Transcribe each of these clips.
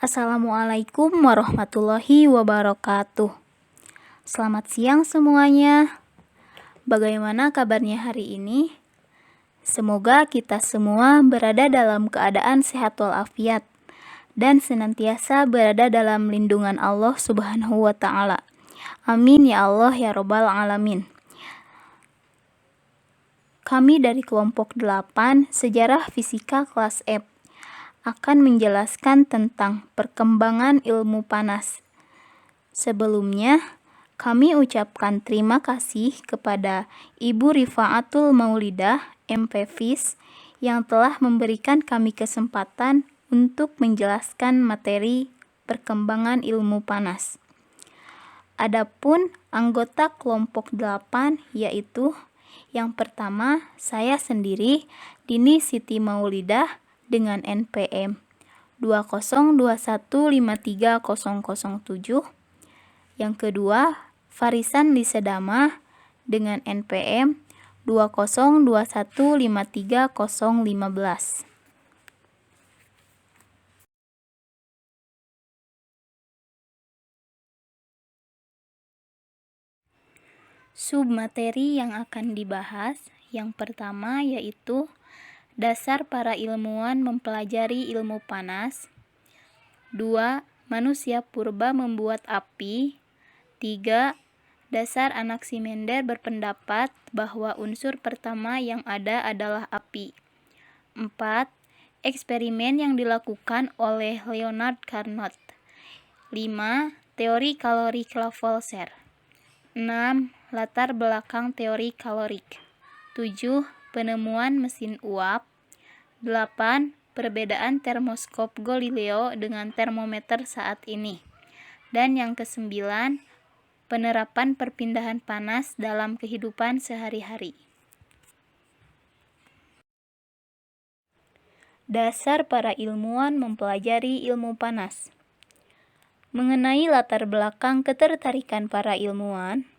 Assalamualaikum warahmatullahi wabarakatuh. Selamat siang semuanya. Bagaimana kabarnya hari ini? Semoga kita semua berada dalam keadaan sehat walafiat dan senantiasa berada dalam lindungan Allah Subhanahu wa Ta'ala. Amin ya Allah ya Rabbal Alamin. Kami dari kelompok 8 Sejarah Fisika kelas F akan menjelaskan tentang perkembangan ilmu panas. Sebelumnya, kami ucapkan terima kasih kepada Ibu Rifaatul Maulidah, MPFIS, yang telah memberikan kami kesempatan untuk menjelaskan materi perkembangan ilmu panas. Adapun anggota kelompok 8 yaitu yang pertama, saya sendiri, Dini Siti Maulidah, dengan NPM 2021530007. Yang kedua, Farisan Lisedama dengan NPM 2021530015. Submateri yang akan dibahas yang pertama yaitu dasar para ilmuwan mempelajari ilmu panas. 2. Manusia purba membuat api. 3. Dasar Anaximender berpendapat bahwa unsur pertama yang ada adalah api. 4. Eksperimen yang dilakukan oleh Leonard Carnot. 5. Teori kalori Lavoisier. 6. Latar belakang teori kalorik. 7. Penemuan mesin uap. 8. Perbedaan termoskop Galileo dengan termometer saat ini. Dan yang ke-9, penerapan perpindahan panas dalam kehidupan sehari-hari. Dasar para ilmuwan mempelajari ilmu panas. Mengenai latar belakang ketertarikan para ilmuwan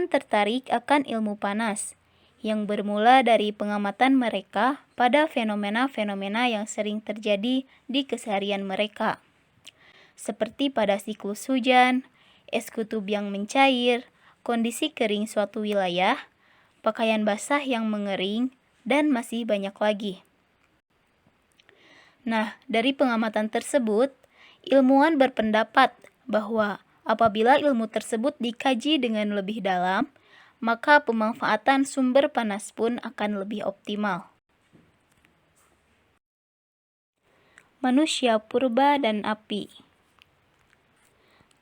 tertarik akan ilmu panas yang bermula dari pengamatan mereka pada fenomena-fenomena yang sering terjadi di keseharian mereka, seperti pada siklus hujan, es kutub yang mencair, kondisi kering suatu wilayah, pakaian basah yang mengering, dan masih banyak lagi. Nah, dari pengamatan tersebut, ilmuwan berpendapat bahwa apabila ilmu tersebut dikaji dengan lebih dalam, maka pemanfaatan sumber panas pun akan lebih optimal. Manusia purba dan api.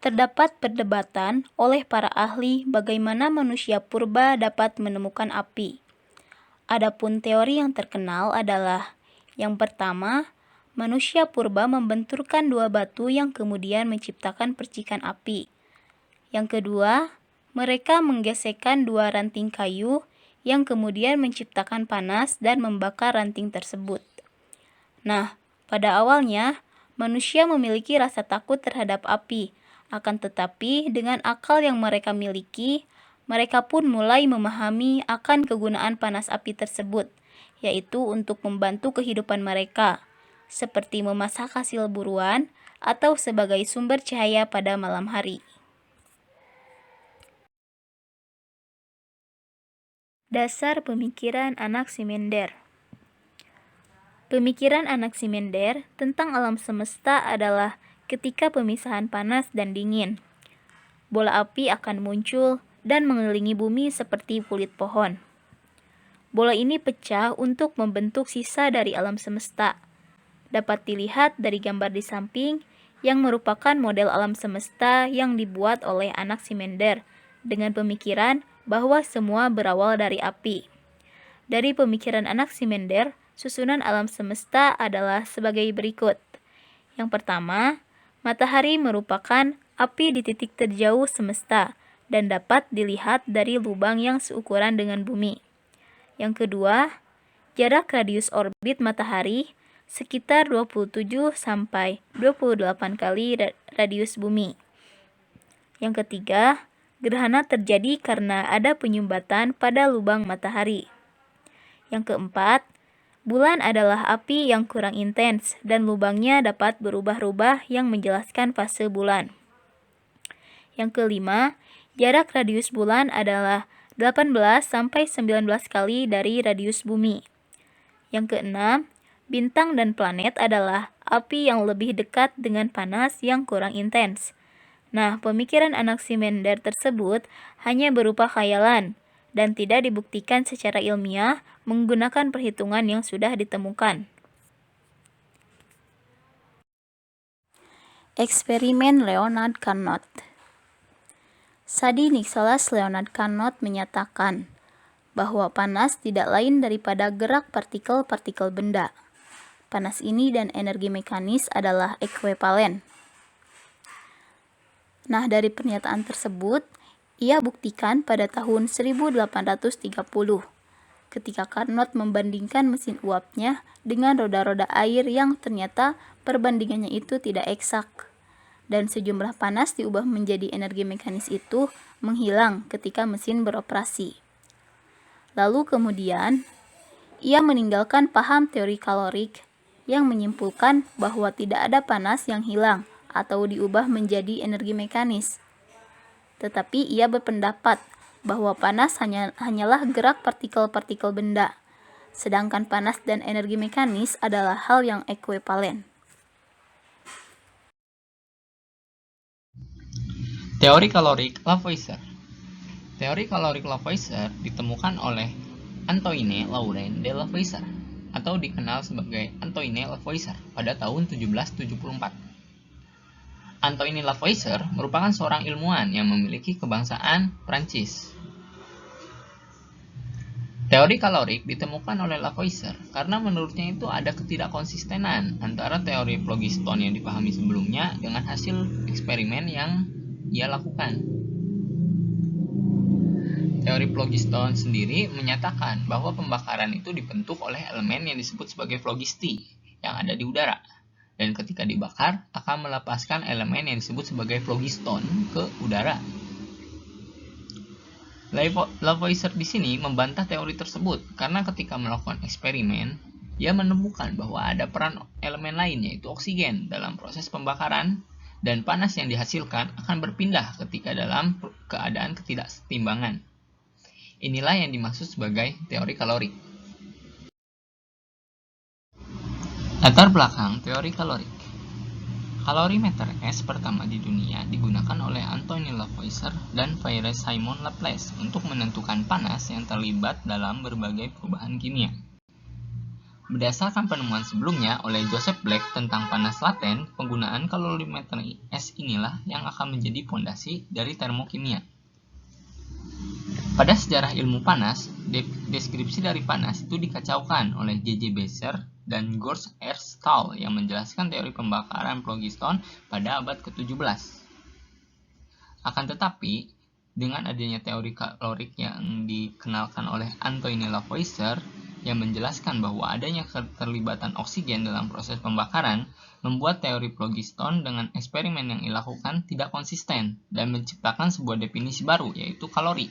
Terdapat perdebatan oleh para ahli bagaimana manusia purba dapat menemukan api. Adapun teori yang terkenal adalah yang pertama, manusia purba membenturkan dua batu yang kemudian menciptakan percikan api. Yang kedua, mereka menggesekkan dua ranting kayu yang kemudian menciptakan panas dan membakar ranting tersebut. Nah, pada awalnya, manusia memiliki rasa takut terhadap api. Akan tetapi, dengan akal yang mereka miliki, mereka pun mulai memahami akan kegunaan panas api tersebut, yaitu untuk membantu kehidupan mereka, seperti memasak hasil buruan atau sebagai sumber cahaya pada malam hari. Dasar pemikiran Anaximender. Pemikiran Anaximender tentang alam semesta adalah ketika pemisahan panas dan dingin. Bola api akan muncul dan mengelilingi bumi seperti kulit pohon. Bola ini pecah untuk membentuk sisa dari alam semesta. Dapat dilihat dari gambar di samping yang merupakan model alam semesta yang dibuat oleh Anaximender dengan pemikiran bahwa semua berawal dari api. Dari pemikiran Anaximender, susunan alam semesta adalah sebagai berikut. Yang pertama, matahari merupakan api di titik terjauh semesta dan dapat dilihat dari lubang yang seukuran dengan bumi. Yang kedua, jarak radius orbit matahari sekitar 27 sampai 28 kali radius bumi. Yang ketiga, gerhana terjadi karena ada penyumbatan pada lubang matahari. Yang keempat, Bulan adalah api yang kurang intens dan lubangnya dapat berubah-ubah yang menjelaskan fase bulan. Yang kelima, jarak radius bulan adalah 18-19 kali dari radius bumi. Yang keenam, bintang dan planet adalah api yang lebih dekat dengan panas yang kurang intens. Nah, pemikiran Anaximander tersebut hanya berupa khayalan dan tidak dibuktikan secara ilmiah menggunakan perhitungan yang sudah ditemukan. Eksperimen Leonard Carnot. Sadi Nicholas Leonard Carnot menyatakan bahwa panas tidak lain daripada gerak partikel-partikel benda. Panas ini dan energi mekanis adalah ekuivalen. Nah, dari pernyataan tersebut, ia buktikan pada tahun 1830 ketika Carnot membandingkan mesin uapnya dengan roda-roda air yang ternyata perbandingannya itu tidak eksak. Dan sejumlah panas diubah menjadi energi mekanis itu menghilang ketika mesin beroperasi. Lalu kemudian, ia meninggalkan paham teori kalorik yang menyimpulkan bahwa tidak ada panas yang hilang atau diubah menjadi energi mekanis. Tetapi ia berpendapat bahwa panas hanyalah gerak partikel-partikel benda, sedangkan panas dan energi mekanis adalah hal yang ekuivalen. Teori kalorik Lavoisier. Teori kalorik Lavoisier ditemukan oleh Antoine Laurent de Lavoisier atau dikenal sebagai Antoine Lavoisier pada tahun 1774. Antoine Lavoisier merupakan seorang ilmuwan yang memiliki kebangsaan Prancis. Teori kalorik ditemukan oleh Lavoisier karena menurutnya itu ada ketidakkonsistenan antara teori phlogiston yang dipahami sebelumnya dengan hasil eksperimen yang ia lakukan. Teori phlogiston sendiri menyatakan bahwa pembakaran itu dibentuk oleh elemen yang disebut sebagai phlogisti yang ada di udara, dan ketika dibakar akan melepaskan elemen yang disebut sebagai phlogiston ke udara. Lavoisier di sini membantah teori tersebut karena ketika melakukan eksperimen, ia menemukan bahwa ada peran elemen lain yaitu oksigen dalam proses pembakaran, dan panas yang dihasilkan akan berpindah ketika dalam keadaan ketidaksetimbangan. Inilah yang dimaksud sebagai teori kalorik. Latar belakang teori kalorik. Kalorimeter es pertama di dunia digunakan oleh Antoine Lavoisier dan Pierre-Simon Laplace untuk menentukan panas yang terlibat dalam berbagai perubahan kimia. Berdasarkan penemuan sebelumnya oleh Joseph Black tentang panas laten, penggunaan kalorimeter es inilah yang akan menjadi pondasi dari termokimia. Pada sejarah ilmu panas, deskripsi dari panas itu dikacaukan oleh J.J. Besser dan George R. Stahl yang menjelaskan teori pembakaran phlogiston pada abad ke-17. Akan tetapi, dengan adanya teori kalorik yang dikenalkan oleh Antoine Lavoisier yang menjelaskan bahwa adanya keterlibatan oksigen dalam proses pembakaran, membuat teori phlogiston dengan eksperimen yang dilakukan tidak konsisten dan menciptakan sebuah definisi baru yaitu kalori,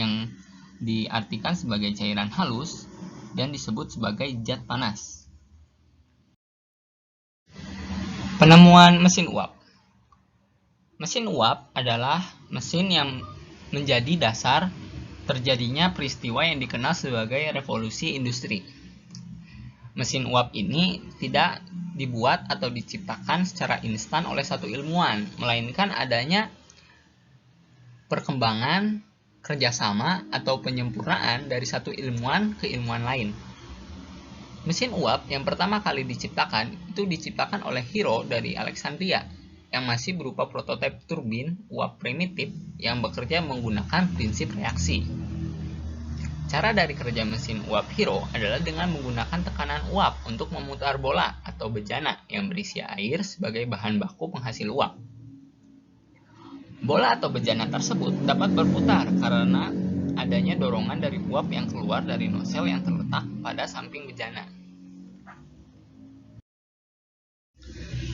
yang diartikan sebagai cairan halus dan disebut sebagai zat panas. Penemuan mesin uap. Mesin uap adalah mesin yang menjadi dasar terjadinya peristiwa yang dikenal sebagai revolusi industri. Mesin uap ini tidak dibuat atau diciptakan secara instan oleh satu ilmuwan, melainkan adanya perkembangan, kerjasama, atau penyempurnaan dari satu ilmuwan ke ilmuwan lain. Mesin uap yang pertama kali diciptakan itu diciptakan oleh Hero dari Alexandria, yang masih berupa prototipe turbin uap primitif yang bekerja menggunakan prinsip reaksi. Cara dari kerja mesin uap Hero adalah dengan menggunakan tekanan uap untuk memutar bola atau bejana yang berisi air sebagai bahan baku penghasil uap. Bola atau bejana tersebut dapat berputar karena adanya dorongan dari uap yang keluar dari nosel yang terletak pada samping bejana.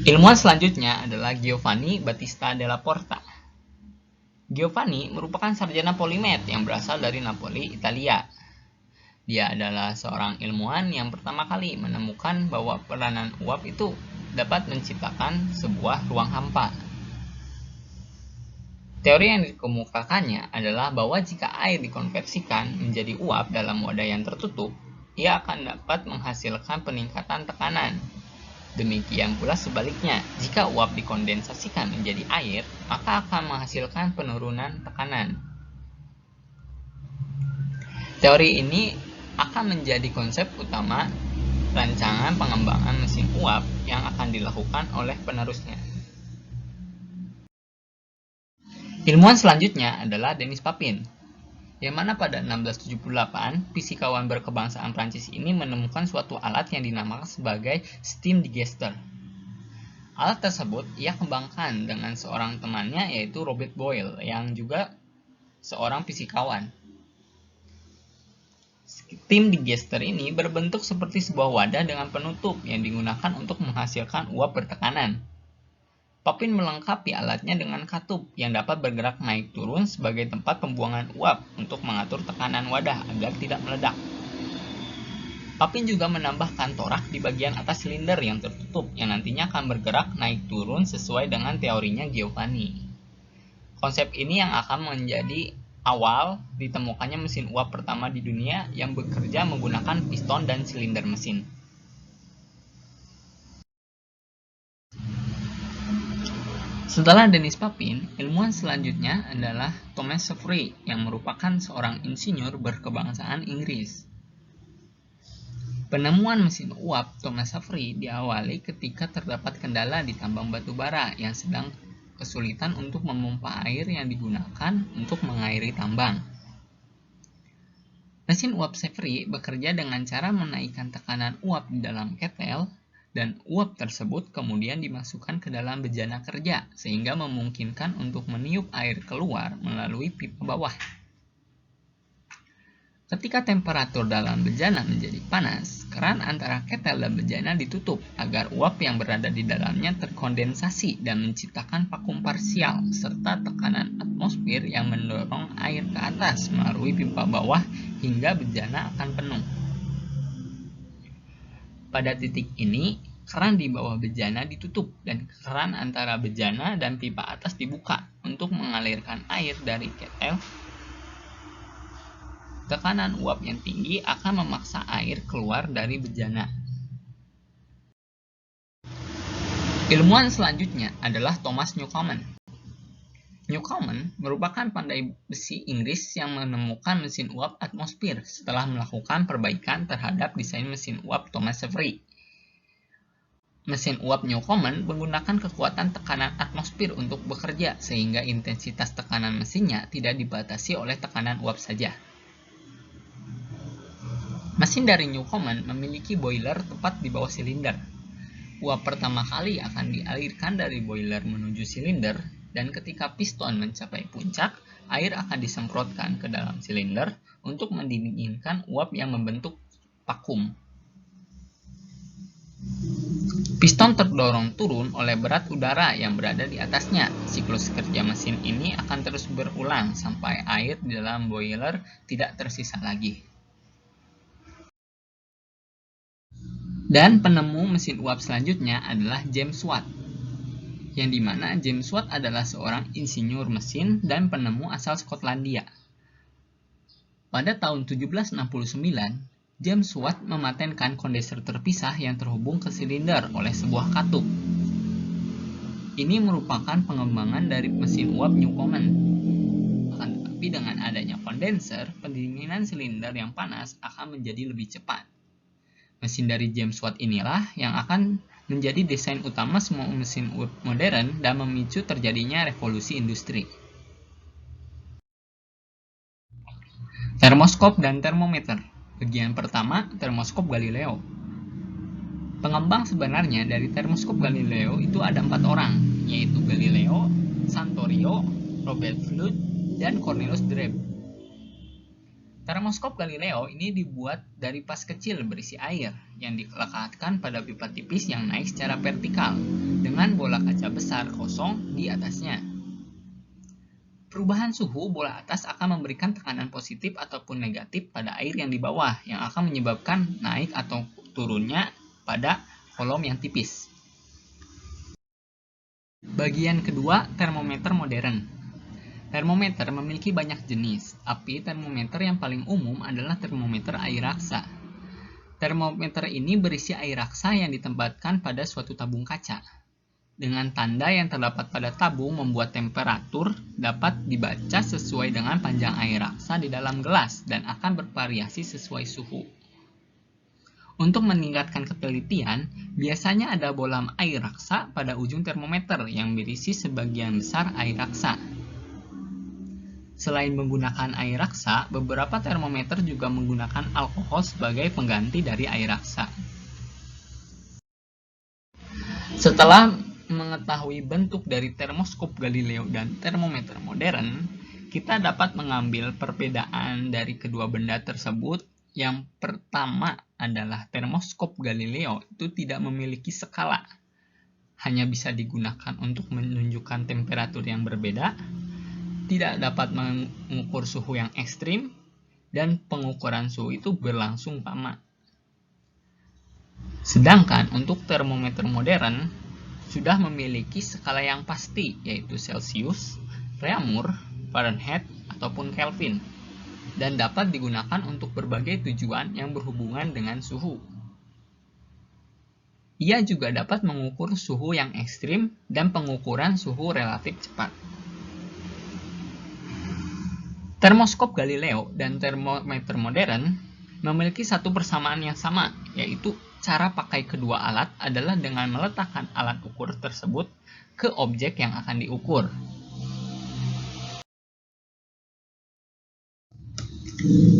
Ilmuwan selanjutnya adalah Giovanni Battista della Porta. Giovanni merupakan sarjana polimet yang berasal dari Napoli, Italia. Dia adalah seorang ilmuwan yang pertama kali menemukan bahwa peranan uap itu dapat menciptakan sebuah ruang hampa. Teori yang dikemukakannya adalah bahwa jika air dikonversikan menjadi uap dalam wadah yang tertutup, ia akan dapat menghasilkan peningkatan tekanan. Demikian pula sebaliknya, jika uap dikondensasikan menjadi air, maka akan menghasilkan penurunan tekanan. Teori ini akan menjadi konsep utama rancangan pengembangan mesin uap yang akan dilakukan oleh penerusnya. Ilmuwan selanjutnya adalah Denis Papin, yang mana pada 1678, fisikawan berkebangsaan Prancis ini menemukan suatu alat yang dinamakan sebagai steam digester. Alat tersebut ia kembangkan dengan seorang temannya yaitu Robert Boyle yang juga seorang fisikawan. Steam digester ini berbentuk seperti sebuah wadah dengan penutup yang digunakan untuk menghasilkan uap bertekanan. Papin melengkapi alatnya dengan katup yang dapat bergerak naik turun sebagai tempat pembuangan uap untuk mengatur tekanan wadah agar tidak meledak. Papin juga menambahkan torak di bagian atas silinder yang tertutup yang nantinya akan bergerak naik turun sesuai dengan teorinya Giovanni. Konsep ini yang akan menjadi awal ditemukannya mesin uap pertama di dunia yang bekerja menggunakan piston dan silinder mesin. Setelah Denis Papin, ilmuwan selanjutnya adalah Thomas Savery yang merupakan seorang insinyur berkebangsaan Inggris. Penemuan mesin uap Thomas Savery diawali ketika terdapat kendala di tambang batu bara yang sedang kesulitan untuk memompa air yang digunakan untuk mengairi tambang. Mesin uap Savery bekerja dengan cara menaikkan tekanan uap di dalam ketel, dan uap tersebut kemudian dimasukkan ke dalam bejana kerja sehingga memungkinkan untuk meniup air keluar melalui pipa bawah. Ketika temperatur dalam bejana menjadi panas, keran antara ketel dan bejana ditutup agar uap yang berada di dalamnya terkondensasi dan menciptakan vakum parsial serta tekanan atmosfer yang mendorong air ke atas melalui pipa bawah hingga bejana akan penuh. Pada titik ini, keran di bawah bejana ditutup dan keran antara bejana dan pipa atas dibuka untuk mengalirkan air dari ketel. Tekanan uap yang tinggi akan memaksa air keluar dari bejana. Ilmuwan selanjutnya adalah Thomas Newcomen. Newcomen merupakan pandai besi Inggris yang menemukan mesin uap atmosfer setelah melakukan perbaikan terhadap desain mesin uap Thomas Savery. Mesin uap Newcomen menggunakan kekuatan tekanan atmosfer untuk bekerja sehingga intensitas tekanan mesinnya tidak dibatasi oleh tekanan uap saja. Mesin dari Newcomen memiliki boiler tepat di bawah silinder. Uap pertama kali akan dialirkan dari boiler menuju silinder, dan ketika piston mencapai puncak, air akan disemprotkan ke dalam silinder untuk mendinginkan uap yang membentuk vakum. Piston terdorong turun oleh berat udara yang berada di atasnya. Siklus kerja mesin ini akan terus berulang sampai air di dalam boiler tidak tersisa lagi. Dan penemu mesin uap selanjutnya adalah James Watt, yang dimana James Watt adalah seorang insinyur mesin dan penemu asal Skotlandia. Pada tahun 1769, James Watt mematenkan kondenser terpisah yang terhubung ke silinder oleh sebuah katup. Ini merupakan pengembangan dari mesin uap Newcomen. Akan tetapi dengan adanya kondenser, pendinginan silinder yang panas akan menjadi lebih cepat. Mesin dari James Watt inilah yang akan menjadi desain utama semua mesin uap modern dan memicu terjadinya revolusi industri. Termoskop dan termometer. Bagian pertama, termoskop Galileo. Pengembang sebenarnya dari termoskop Galileo itu ada 4 orang, yaitu Galileo, Santorio, Robert Fludd, dan Cornelius Drebbel. Termoskop Galileo ini dibuat dari vas kecil berisi air yang dilekatkan pada pipa tipis yang naik secara vertikal dengan bola kaca besar kosong di atasnya. Perubahan suhu bola atas akan memberikan tekanan positif ataupun negatif pada air yang di bawah, yang akan menyebabkan naik atau turunnya pada kolom yang tipis. Bagian kedua, termometer modern. Termometer memiliki banyak jenis, tapi termometer yang paling umum adalah termometer air raksa. Termometer ini berisi air raksa yang ditempatkan pada suatu tabung kaca. Dengan tanda yang terdapat pada tabung membuat temperatur dapat dibaca sesuai dengan panjang air raksa di dalam gelas dan akan bervariasi sesuai suhu. Untuk meningkatkan ketelitian, biasanya ada bolam air raksa pada ujung termometer yang berisi sebagian besar air raksa. Selain menggunakan air raksa, beberapa termometer juga menggunakan alkohol sebagai pengganti dari air raksa. Setelah mengetahui bentuk dari termoskop Galileo dan termometer modern, kita dapat mengambil perbedaan dari kedua benda tersebut. Yang pertama adalah termoskop Galileo itu tidak memiliki skala, hanya bisa digunakan untuk menunjukkan temperatur yang berbeda, tidak dapat mengukur suhu yang ekstrim, dan pengukuran suhu itu berlangsung lama. Sedangkan untuk termometer modern sudah memiliki skala yang pasti, yaitu Celsius, Reaumur, Fahrenheit, ataupun Kelvin, dan dapat digunakan untuk berbagai tujuan yang berhubungan dengan suhu. Ia juga dapat mengukur suhu yang ekstrim dan pengukuran suhu relatif cepat. Termoskop Galileo dan termometer modern memiliki satu persamaan yang sama, yaitu cara pakai kedua alat adalah dengan meletakkan alat ukur tersebut ke objek yang akan diukur.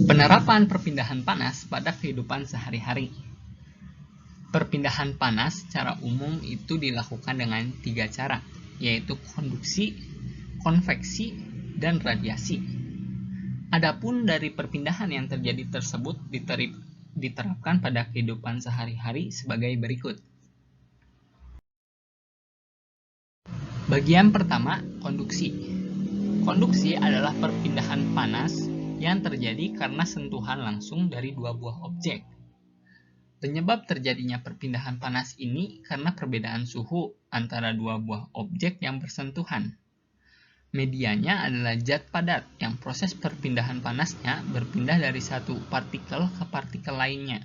Penerapan perpindahan panas pada kehidupan sehari-hari. Perpindahan panas secara umum itu dilakukan dengan 3 cara, yaitu konduksi, konveksi, dan radiasi. Adapun dari perpindahan yang terjadi tersebut diterapkan pada kehidupan sehari-hari sebagai berikut. Bagian pertama, konduksi. Konduksi adalah perpindahan panas yang terjadi karena sentuhan langsung dari dua buah objek. Penyebab terjadinya perpindahan panas ini karena perbedaan suhu antara dua buah objek yang bersentuhan. Medianya adalah zat padat yang proses perpindahan panasnya berpindah dari satu partikel ke partikel lainnya.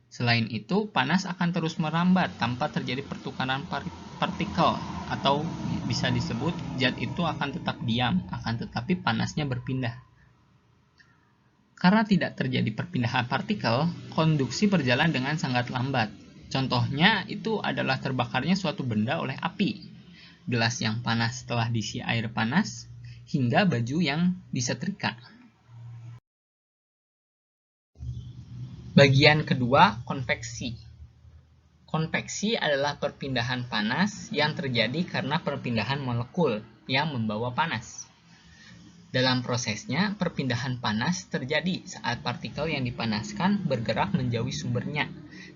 Selain itu, panas akan terus merambat tanpa terjadi pertukaran partikel, atau bisa disebut zat itu akan tetap diam, akan tetapi panasnya berpindah. Karena tidak terjadi perpindahan partikel, konduksi berjalan dengan sangat lambat. Contohnya itu adalah terbakarnya suatu benda oleh api, gelas yang panas setelah diisi air panas, hingga baju yang disetrika. Bagian kedua, konveksi. Konveksi adalah perpindahan panas yang terjadi karena perpindahan molekul yang membawa panas. Dalam prosesnya, perpindahan panas terjadi saat partikel yang dipanaskan bergerak menjauhi sumbernya,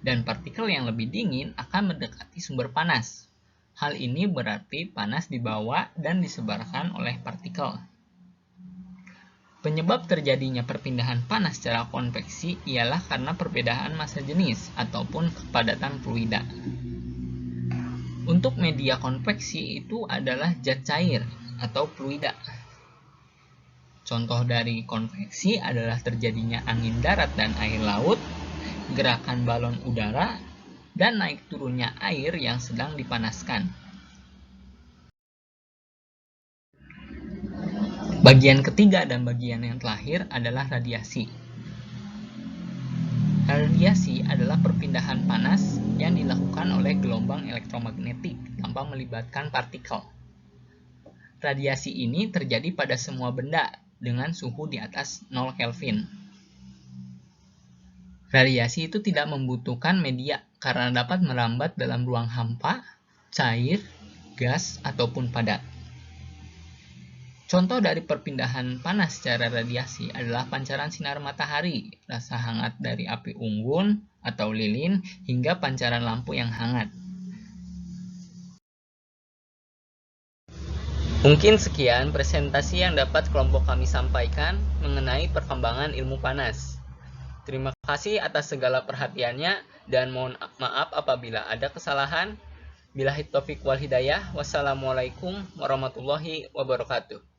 dan partikel yang lebih dingin akan mendekati sumber panas. Hal ini berarti panas dibawa dan disebarkan oleh partikel. Penyebab terjadinya perpindahan panas secara konveksi ialah karena perbedaan massa jenis ataupun kepadatan fluida. Untuk media konveksi itu adalah zat cair atau fluida. Contoh dari konveksi adalah terjadinya angin darat dan air laut, gerakan balon udara, dan naik turunnya air yang sedang dipanaskan. Bagian ketiga dan bagian yang terakhir adalah radiasi. Radiasi adalah perpindahan panas yang dilakukan oleh gelombang elektromagnetik tanpa melibatkan partikel. Radiasi ini terjadi pada semua benda dengan suhu di atas 0 Kelvin. Radiasi itu tidak membutuhkan media karena dapat merambat dalam ruang hampa, cair, gas, ataupun padat. Contoh dari perpindahan panas secara radiasi adalah pancaran sinar matahari, rasa hangat dari api unggun atau lilin, hingga pancaran lampu yang hangat. Mungkin sekian presentasi yang dapat kelompok kami sampaikan mengenai perkembangan ilmu panas. Terima kasih atas segala perhatiannya dan mohon maaf apabila ada kesalahan. Billahi taufiq wal hidayah. Wassalamualaikum warahmatullahi wabarakatuh.